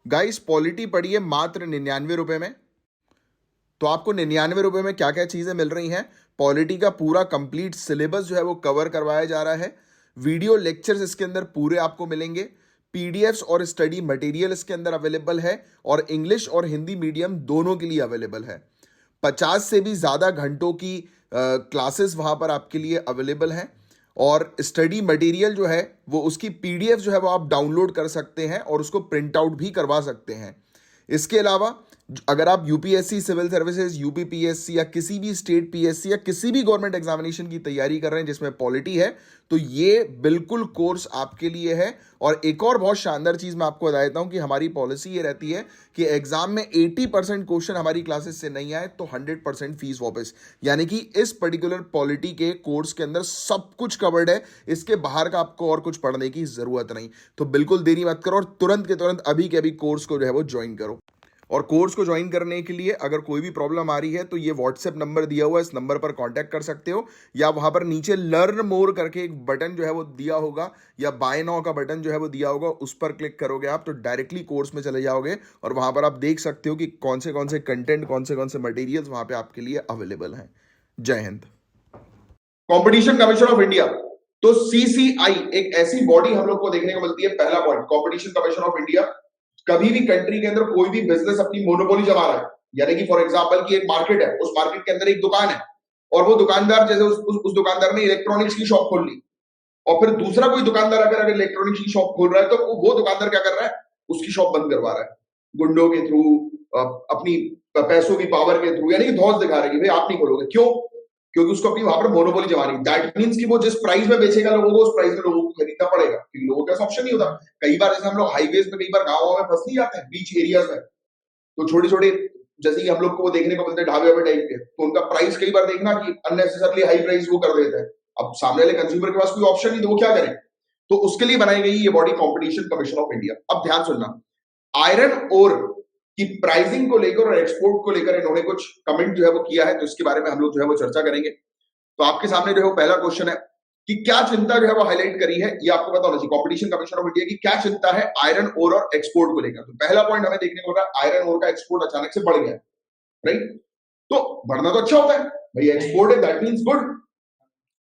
Guys polity पड़ी है मात्र 99 रुपए में। तो आपको 99 रुपए में क्या क्या चीजें मिल रही हैं? पॉलिटी का पूरा कंप्लीट सिलेबस जो है वो कवर करवाया जा रहा है। वीडियो लेक्चर्स इसके अंदर पूरे आपको मिलेंगे। पीडीएफ्स और स्टडी मटेरियल इसके अंदर अवेलेबल है और इंग्लिश और हिंदी मीडियम दोनों के लिए अवेलेबल है। 50 से भी ज़्यादा घंटों की क्लासेस वहाँ पर आपके लिए अवेलेबल हैं। और स्टडी मटेरियल जो है वो उसकी पीडीएफ जो है वो आप डाउनलोड कर सकते हैं और उसको प्रिंट आउट भी करवा सकते हैं। इसके अलावा अगर आप यूपीएससी सिविल सर्विसेज, यूपीपीएससी या किसी भी स्टेट पीएससी या किसी भी गवर्नमेंट एग्जामिनेशन की तैयारी कर रहे हैं जिसमें पॉलिटी है, तो ये बिल्कुल कोर्स आपके लिए है। और एक और बहुत शानदार चीज मैं आपको बता देता हूं कि हमारी पॉलिसी ये रहती है कि एग्जाम में 80% क्वेश्चन हमारी क्लासेस से नहीं आए तो 100% फीस वापस। यानी कि इस पर्टिकुलर पॉलिटी के कोर्स के अंदर सब कुछ कवर्ड है। इसके बाहर का आपको और कुछ पढ़ने की जरूरत नहीं। तो बिल्कुल देरी मत करो और तुरंत के तुरंत अभी के अभी कोर्स को जो है वो ज्वाइन करो। और कोर्स को ज्वाइन करने के लिए अगर कोई भी प्रॉब्लम आ रही है तो ये व्हाट्सएप नंबर दिया हुआ है, इस नंबर पर कांटेक्ट कर सकते हो। या वहां पर नीचे लर्न मोर करके एक बटन जो है वो दिया होगा या बाय नाउ का बटन जो है वो दिया होगा, उस पर क्लिक करोगे आप तो डायरेक्टली कोर्स में चले जाओगे और वहां पर आप देख सकते हो कि कौन से कंटेंट, कौन से मटेरियल्स वहां पे आपके लिए अवेलेबल हैं। जय Hind. Competition commission of India, तो सीसीआई एक ऐसी बॉडी हम लोग को देखने को मिलती है। पहला point, competition commission of India कभी भी कंट्री के अंदर कोई भी बिजनेस अपनी मोनोपोली जमा रहा है, यानी कि फॉर एग्जांपल की एक मार्केट है, उस मार्केट के अंदर एक दुकान है और वो दुकानदार जैसे उस दुकानदार ने इलेक्ट्रॉनिक्स की शॉप खोल ली और फिर दूसरा कोई दुकानदार अगर अगर इलेक्ट्रॉनिक्स की शॉप खोल रहा है तो वो दुकानदार क्या कर रहा है, उसकी शॉप बंद करवा रहा है गुंडों के थ्रू, अपनी पैसों की पावर के थ्रू, यानी कि धौंस दिखा रहे हैं कि भाई आप नहीं खोलोगे। क्यों? क्योंकि उसको अपनी वहां पर मोनोपोली जमा रही। दैट मीन्स कि वो जिस प्राइस में बेचेगा लोगों को, उस प्राइस में लोगों को खरीदना पड़ेगा क्योंकि लोगों के पास ऑप्शन नहीं होता। कई बार जैसे हम लोग हाईवेज में कई बार गाँव में फंस नहीं जाते हैं, बीच एरियाज में, तो छोटे छोटे जैसे कि हम लोग को वो देखने को मिलते हैं ढाबे वाबे टाइप के, तो उनका प्राइस कई बार देखना कि अननेसेसरली हाई प्राइस वो कर देते हैं। अब सामने वाले कंज्यूमर के पास कोई ऑप्शन नहीं, तो वो क्या करें? तो उसके लिए बनाई गई ये body competition commission of India. अब ध्यान सुनना, आयरन ओर की प्राइसिंग को लेकर और एक्सपोर्ट को लेकर इन्होंने कुछ कमेंट जो है वो किया है, तो इसके बारे में हम लोग जो है वो चर्चा करेंगे। तो आपके सामने जो है वो पहला क्वेश्चन है कि क्या चिंता जो है वो हाईलाइट करी है, ये आपको पता होना चाहिए कंपटीशन कमीशन ऑफ इंडिया की क्या चिंता है आयरन ओर और एक्सपोर्ट को लेकर। तो पहला पॉइंट हमें देखने को मिल रहा है, आयरन ओर का एक्सपोर्ट अचानक से बढ़ गया, राइट? तो बढ़ना तो अच्छा होता है भाई, एक्सपोर्ट है दैट मींस गुड,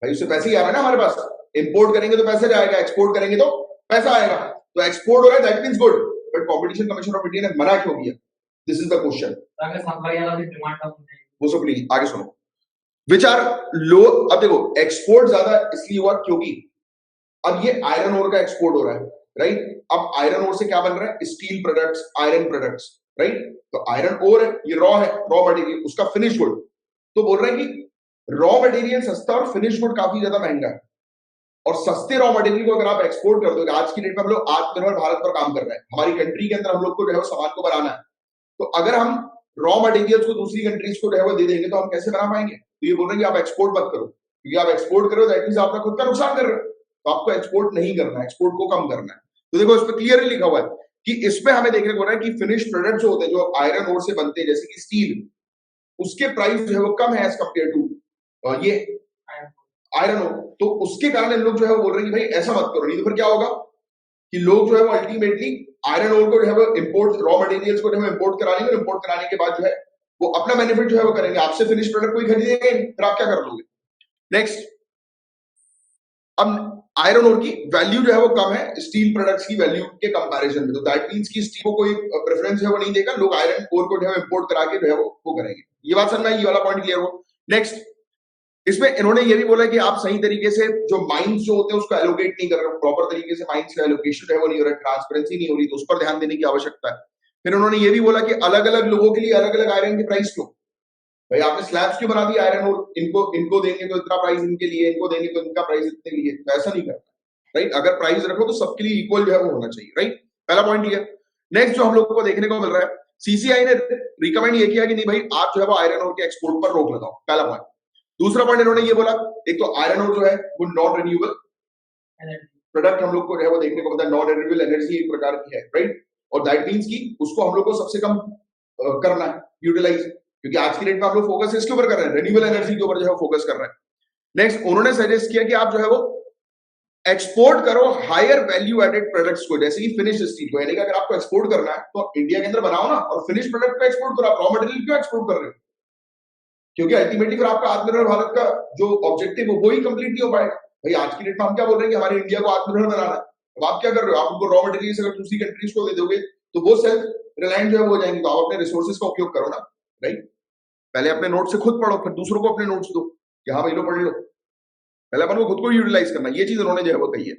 भाई उससे पैसे ही आ रहा है ना हमारे पास। इंपोर्ट करेंगे तो पैसे जाएगा, एक्सपोर्ट करेंगे तो पैसा आएगा। तो एक्सपोर्ट हो रहा है that means good, but competition commission of India ने मना क्यों किया? This is the question. वो सब नहीं, आगे सुनो। विच आर लो, अब देखो एक्सपोर्ट ज्यादा इसलिए हुआ क्योंकि अब ये आयरन ओर का एक्सपोर्ट हो रहा है, राइट? अब आयरन ओर से क्या बन रहा है? Steel products, iron products, right? तो आयरन ओर है, ये रॉ है, रॉ मटेरियल, उसका फिनिश गुड। तो बोल रहे हैं कि रॉ मटेरियल सस्ता और फिनिश गुड काफी ज्यादा महंगा है। और सस्ते रॉ मटेरियल को अगर आप एक्सपोर्ट कर दोगे, आज की डेट में हम लोग आत्मनिर्भर भारत पर काम कर रहे हैं, हमारी कंट्री के अंदर हम लोग को जो है सामान को बनाना है। तो अगर हम रॉ मटेरियल्स को दूसरी कंट्रीज को जो है वो दे देंगे तो हम कैसे बना पाएंगे? तो ये बोल रहे हैं कि आप एक्सपोर्ट मत करो, क्योंकि आप एक्सपोर्ट करो दैट मींस आप अपना खुद का नुकसान कर रहे हो। तो आपको एक्सपोर्ट नहीं करना है, एक्सपोर्ट को कम करना है। तो देखो इस पे क्लियरली लिखा हुआ है कि इसमें हमें देखने को रहा है कि फिनिश प्रोडक्ट जो होते हैं, जो आयरन ओर से बनते हैं जैसे कि स्टील, उसके प्राइस जो है वो कम है एज कंपेयर टू ये आयरन ओर। तो उसके कारण इन लोग जो है वो बोल रहे हैं कि भाई ऐसा मत करो, नहीं तो फिर क्या होगा कि लोग जो है वो अल्टीमेटली आयरन ओर को जो है वो इंपोर्ट, रॉ मटेरियल्स को जो है इंपोर्ट करा लेंगे, इंपोर्ट कराने के बाद जो है वो अपना बेनिफिट जो है वो करेंगे, आपसे फिनिश प्रोडक्ट कोई खरीदेंगे, फिर आप क्या कर लोगे? नेक्स्ट, अब आयरन ओर की वैल्यू जो है वो कम है स्टील प्रोडक्ट्स की वैल्यू के कंपैरिजन में, तो दैट मींस कि स्टील को कोई प्रेफरेंस है वो नहीं देगा, लोग आयरन ओर को जो है इंपोर्ट करा के जो है वो करेंगे। ये बात समझ में आई? ये वाला पॉइंट क्लियर हो? नेक्स्ट, इसमें इन्होंने ये भी बोला कि आप सही तरीके से जो माइंस जो होते हैं उसको एलोकेट नहीं कर रहे, प्रॉपर तरीके से माइंस का एलोकेशन है वो नहीं हो रहा, ट्रांसपेरेंसी नहीं हो रही, तो उस पर ध्यान देने की आवश्यकता है। फिर उन्होंने ये भी बोला कि अलग अलग लोगों के लिए अलग अलग आयरन की प्राइस क्यों? भाई आपने स्लैब्स क्यों बना दिया आयरन, और इनको इनको देंगे तो इतना प्राइस इनके लिए, इनको देंगे तो इनका प्राइस इतने लिए, तो ऐसा नहीं करना, राइट? अगर प्राइस रखो तो सबके लिए इक्वल जो है वो होना चाहिए, राइट? पहला पॉइंट क्लियर। नेक्स्ट जो हम लोग को देखने को मिल रहा है, सीसीआई ने रिकमेंड ये किया कि नहीं भाई आप जो है वो आयरन और के एक्सपोर्ट पर रोक लगाओ, पहला पॉइंट। दूसरा पॉइंट इन्होंने ये बोला, एक तो आयरन और जो है वो नॉन रिन्यूएबल प्रोडक्ट हम लोग को जो है वो देखने को मिलता है, नॉन रिन्यूएबल एनर्जी एक प्रकार की है, राइट? और दैट मींस कि उसको हम लोग को सबसे कम करना है यूटिलाइज, क्योंकि आज की डेट में आप लोग फोकस इसके ऊपर कर रहे हैं, रिन्यूएबल एनर्जी के ऊपर जो है फोकस कर रहे हैं। नेक्स्ट, उन्होंने सजेस्ट किया कि आप जो है वो एक्सपोर्ट करो हायर वैल्यू एडेड प्रोडक्ट्स को, जैसे कि फिनिश स्टील को, यानी कि अगर आपको एक्सपोर्ट करना है तो इंडिया के अंदर बनाओ ना, और फिनिश प्रोडक्ट को एक्सपोर्ट करो। आप रॉ मटेरियल क्यों एक्सपोर्ट कर रहे हो? क्योंकि अल्टीमेटली फिर आपका आत्मनिर्भर भारत का जो ऑब्जेक्टिव है वो ही कंप्लीट नहीं हो पाएगा। भाई आज की डेट में हम क्या बोल रहे हैं कि हमारे इंडिया को आत्मनिर्भर बनाना है, अब आप क्या कर रहे हो? आप उनको रॉ मटेरियल अगर दूसरी कंट्रीज को दे दोगे तो वो सेल्फ रिलायंट जो है हो जाएंगे। तो आप अपने रिसोर्सेज का उपयोग करो ना, राइट? पहले अपने नोट से खुद पढ़ो, फिर दूसरों को अपने नोट्स दो कि हाँ भाई लो पढ़ लो। पहले अपन को खुद को यूटिलाइज करना, ये चीज उन्होंने जो है वो कही है।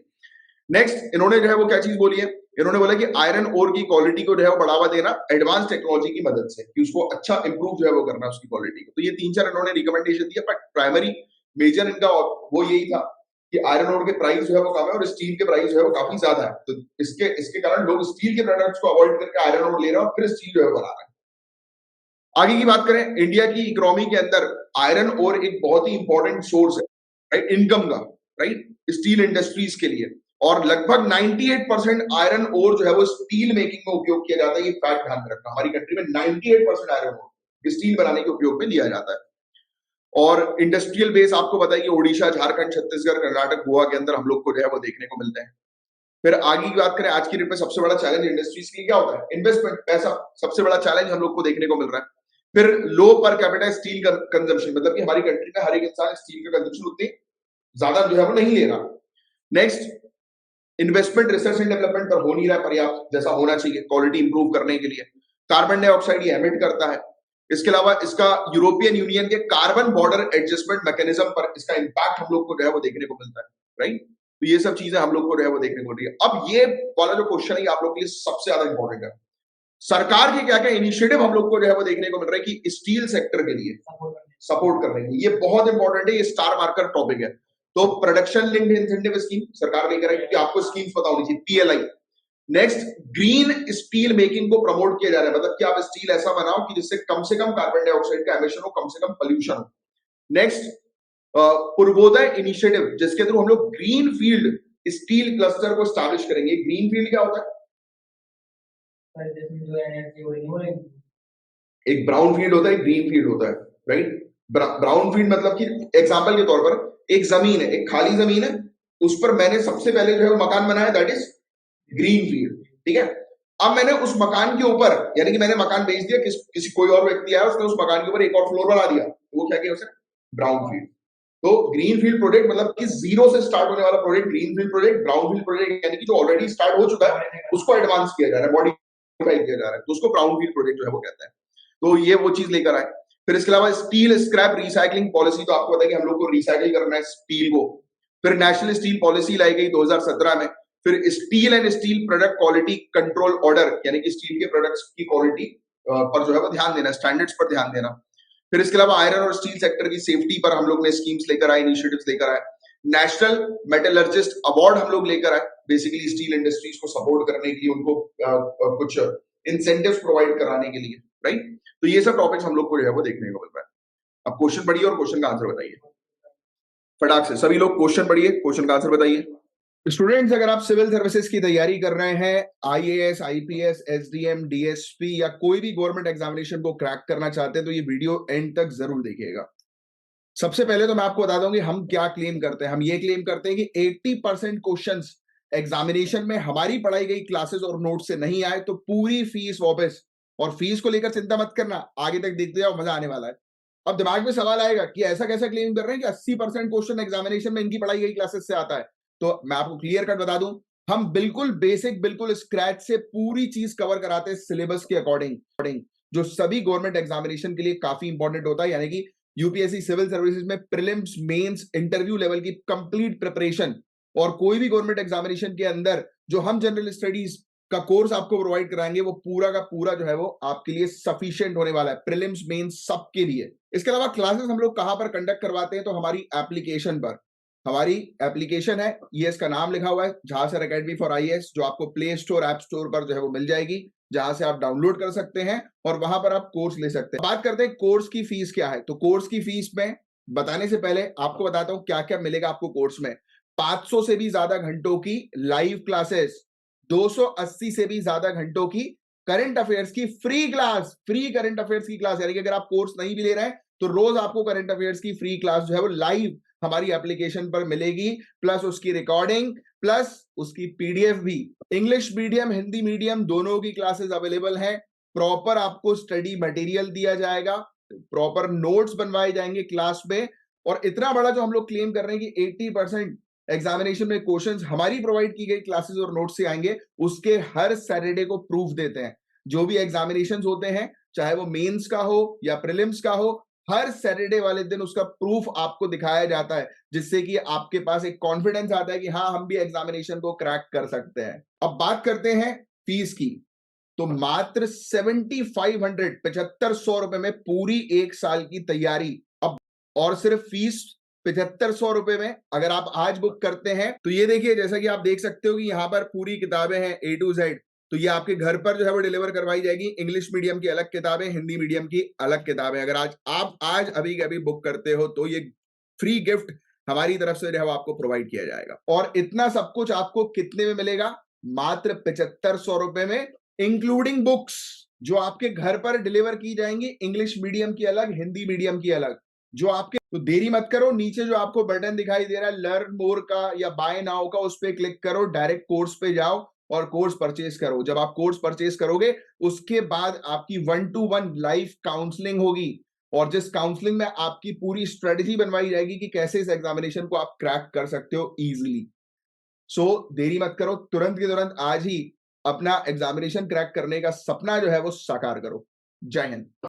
नेक्स्ट इन्होंने जो है वो क्या चीज बोली है? इन्होंने बोला कि आयरन ओर की क्वालिटी को जो है वो बढ़ावा देना एडवांस टेक्नोलॉजी की मदद से, कि उसको अच्छा इंप्रूव जो है वो करना उसकी क्वालिटी को। तो ये 3-4 इन्होंने रिकमेंडेशन दिया, बट प्राइमरी मेजर इनका वो यही था कि आयरन ओर के प्राइस जो है वो कम है और स्टील के प्राइस जो है वो काफी ज्यादा है। तो इसके कारण लोग स्टील के प्रोडक्ट्स को अवॉइड करके आयरन ओर ले रहे हैं और फिर स्टील जो है बना रहे हैं। आगे की बात करें, इंडिया की इकोनॉमी के अंदर आयरन ओर एक बहुत ही इंपॉर्टेंट सोर्स है, राइट, इनकम का, राइट, स्टील इंडस्ट्रीज के लिए। और लगभग 98% आयरन ओर जो है वो स्टील मेकिंग में उपयोग किया जाता है। ये फैक्ट ध्यान में रखना, हमारी कंट्री में 98% आयरन ओर स्टील बनाने के उपयोग में लिया जाता है। और इंडस्ट्रियल बेस आपको बताइए, ओडिशा, झारखंड, छत्तीसगढ़, कर्नाटक, गोवा के अंदर हम लोग को जो है वो देखने को मिलते हैं। फिर आगे की बात करें, आज की डेट में सबसे बड़ा चैलेंज इंडस्ट्रीज के लिए क्या होता है? इन्वेस्टमेंट, पैसा, सबसे बड़ा चैलेंज हम लोग को देखने को मिल रहा है। फिर लो पर कैपिटा स्टील कंजम्पशन, मतलब कि हमारी कंट्री में हर एक इंसान स्टील का कंजम्पशन उतनी ज्यादा जो है वो नहीं ले रहा। Next, investment research and development पर हो नहीं रहा पर्याप्त, जैसा होना चाहिए क्वालिटी इंप्रूव करने के लिए। कार्बन डाइऑक्साइड ये एमिट करता है। इसके अलावा इसका यूरोपियन यूनियन के कार्बन बॉर्डर एडजस्टमेंट मैकेनिज्म पर इसका इंपैक्ट हम लोग को जो है वो देखने को मिलता है, राइट? तो ये सब चीजें हम लोग को जो है वो देखने को मिल रही है। अब ये वाला जो क्वेश्चन है आप लोग के लिए सबसे ज्यादा इंपॉर्टेंट है, सरकार के क्या क्या इनिशिएटिव हम लोग को जो है वो देखने को मिल रहा है कि स्टील सेक्टर के लिए सपोर्ट करने के लिए। ये बहुत इंपॉर्टेंट है, ये स्टार मार्कर टॉपिक है। तो प्रोडक्शन लिंक्ड इंसेंटिव स्कीम सरकार लेकर आई, क्योंकि आपको स्कीम्स पता होनी चाहिए, PLI. Next, green steel making को प्रमोट किया जा रहा है, मतलब कि आप स्टील ऐसा बनाओ कि जिससे कम से कम कार्बन डाइऑक्साइड का एमिशन हो, कम से कम पोल्यूशन हो। नेक्स्ट, पूर्वोदय इनिशिएटिव, जिसके थ्रू हम लोग ग्रीन फील्ड स्टील क्लस्टर को स्टैब्लिश करेंगे। ग्रीन फील्ड क्या होता है? एक ब्राउन फील्ड होता है, एक ग्रीन फील्ड होता है, राइट? ब्राउन फील्ड मतलब कि एग्जांपल के तौर पर एक जमीन है, एक खाली जमीन है, उस पर मैंने सबसे पहले जो है मकान बनाया, दैट इज ग्रीन फील्ड, ठीक है? अब मैंने उस मकान के ऊपर, यानी कि मैंने मकान बेच दिया, किसी कोई और व्यक्ति आया, उसने उस मकान के ऊपर एक और फ्लोर बना दिया, तो वो क्या किया उसे? Brown field. तो ग्रीन फील्ड प्रोजेक्ट मतलब कि जीरो से स्टार्ट होने वाला project green field project. Brown field project यानी कि जो ऑलरेडी स्टार्ट हो चुका है उसको एडवांस किया जा रहा है, मॉडिफाई किया जा रहा है, तो उसको ब्राउन फील्ड प्रोजेक्ट जो है वो कहते हैं। तो ये वो चीज लेकर आए। फिर इसके अलावा स्टील स्क्रैप रिसाइकलिंग पॉलिसी, तो आपको पता है कि हम लोग को रिसाइकिल करना है स्टील को। फिर नेशनल स्टील पॉलिसी लाई गई 2017 में। फिर steel and steel product quality control order, यानी कि स्टील के प्रोडक्ट्स की क्वालिटी पर जो है वो ध्यान देना, स्टैंडर्ड्स पर ध्यान देना। फिर इसके अलावा आयरन और स्टील सेक्टर की सेफ्टी पर हम लोग ने स्कीम्स लेकर आए, इनिशिएटिव्स लेकर आए। नेशनल मेटलर्जिस्ट अवार्ड हम लोग लेकर आए, बेसिकली स्टील इंडस्ट्रीज को सपोर्ट करने के लिए, उनको कुछ इंसेंटिव्स प्रोवाइड कराने के लिए, राइट? तो ये सब टॉपिक्स हम लोग को जो है वो देखने को मिल रहा है। अब क्वेश्चन पढ़िए और क्वेश्चन का आंसर बताइए फटाक से। सभी लोग क्वेश्चन पढ़िए, क्वेश्चन का आंसर बताइए। स्टूडेंट्स, अगर आप सिविल सर्विसेज की तैयारी कर रहे हैं, आईएएस, आईपीएस, एसडीएम, डीएसपी या कोई भी गवर्नमेंट एग्जामिनेशन को क्रैक करना चाहते हैं, तो ये वीडियो एंड तक जरूर देखिएगा। सबसे पहले तो मैं आपको बता दूं कि हम क्या क्लेम करते हैं। हम ये क्लेम करते हैं कि 80% क्वेश्चंस एग्जामिनेशन में हमारी पढ़ाई गई क्लासेस और नोट से नहीं आए तो पूरी फीस वापस। और फीस को लेकर चिंता मत करना, आगे तक देखते जाओ, मजा आने वाला है। अब दिमाग में सवाल आएगा कि ऐसा कैसा क्लेम कर रहे हैं कि 80% क्वेश्चन एग्जामिनेशन में इनकी पढ़ाई गई क्लासेस से आता है। तो मैं आपको क्लियर कट बता दूं, हम बिल्कुल बेसिक, बिल्कुल स्क्रैच से पूरी चीज कवर कराते हैं सिलेबस के अकॉर्डिंग, जो सभी गवर्नमेंट एग्जामिनेशन के लिए काफी इंपॉर्टेंट होता है। यानी कि यूपीएससी सिविल सर्विसेज में प्रीलिम्स, मेंस, इंटरव्यू लेवल की कंप्लीट प्रिपरेशन, और कोई भी गवर्नमेंट एग्जामिनेशन के अंदर जो हम जनरल स्टडीज का कोर्स आपको प्रोवाइड कराएंगे, वो पूरा का पूरा जो है वो आपके लिए सफिशिएंट होने वाला है, प्रीलिम्स, मेंस सबके लिए। इसके अलावा क्लासेस हम लोग कहां पर कंडक्ट करवाते हैं, तो हमारी एप्लीकेशन पर। हमारी एप्लीकेशन है, ये इसका नाम लिखा हुआ है, झांसर एकेडमी फॉर आईएएस, जो आपको प्ले स्टोर, ऐप स्टोर पर जो है वो मिल जाएगी, जहां से आप डाउनलोड कर सकते हैं और वहां पर आप कोर्स ले सकते हैं। बात करते हैं कोर्स की फीस क्या है। तो कोर्स की फीस में बताने से पहले आपको बताता हूं क्या क्या मिलेगा आपको कोर्स में। 500 से भी ज्यादा घंटों की लाइव क्लासेस, 280 से भी ज्यादा घंटों की करंट अफेयर्स की free class, free current affairs की क्लास, यानी कि अगर आप कोर्स नहीं भी ले रहे हैं तो रोज आपको करंट अफेयर्स की फ्री क्लास जो है वो लाइव हमारी एप्लीकेशन पर मिलेगी, प्लस उसकी रिकॉर्डिंग, प्लस उसकी पीडीएफ भी। इंग्लिश मीडियम, हिंदी मीडियम दोनों की क्लासेस अवेलेबल हैं। प्रॉपर आपको स्टडी मटेरियल दिया जाएगा, प्रॉपर नोट्स बनवाए जाएंगे क्लास में। और इतना बड़ा जो हम लोग क्लेम कर रहे हैं कि 80% एग्जामिनेशन में क्वेश्चंस हमारी प्रोवाइड की गई क्लासेस और नोट्स से आएंगे, उसके हर सैटरडे को प्रूफ देते हैं। जो भी एग्जामिनेशंस होते हैं, चाहे वो मेंस का हो या प्रीलिम्स का हो, हर सैटरडे वाले दिन उसका प्रूफ आपको दिखाया जाता है, जिससे कि आपके पास एक कॉन्फिडेंस आता है कि हाँ, हम भी एग्जामिनेशन को क्रैक कर सकते हैं। अब बात करते हैं फीस की। तो मात्र 7500 ₹7500 में पूरी एक साल की तैयारी। अब और सिर्फ फीस 7500 में अगर आप आज बुक करते हैं तो ये देखिए, जैसा कि आप देख सकते हो कि यहां पर पूरी किताबें हैं A to Z। तो ये आपके घर पर जो है वो डिलीवर करवाई जाएगी। इंग्लिश मीडियम की अलग किताबें, हिंदी मीडियम की अलग किताबें। अगर आज अभी के अभी बुक करते हो तो ये फ्री गिफ्ट हमारी तरफ से जो है आपको प्रोवाइड किया जाएगा। और इतना सब कुछ आपको कितने में मिलेगा? मात्र 7500 में, इंक्लूडिंग बुक्स जो आपके घर पर डिलीवर की जाएंगी, इंग्लिश मीडियम की अलग, हिंदी मीडियम की अलग। जो आपके, तो देरी मत करो, नीचे जो आपको बटन दिखाई दे रहा है लर्न मोर का या बाय नाउ का, उस पर क्लिक करो, डायरेक्ट कोर्स पे जाओ और कोर्स परचेज करो। जब आप कोर्स परचेज करोगे उसके बाद आपकी 1-to-1 लाइव काउंसलिंग होगी, और जिस काउंसलिंग में आपकी पूरी स्ट्रेटेजी बनवाई जाएगी कि कैसे इस एग्जामिनेशन को आप क्रैक कर सकते हो इजीली। सो देरी मत करो, तुरंत के तुरंत आज ही अपना एग्जामिनेशन क्रैक करने का सपना जो है वो साकार करो। जय हिंद।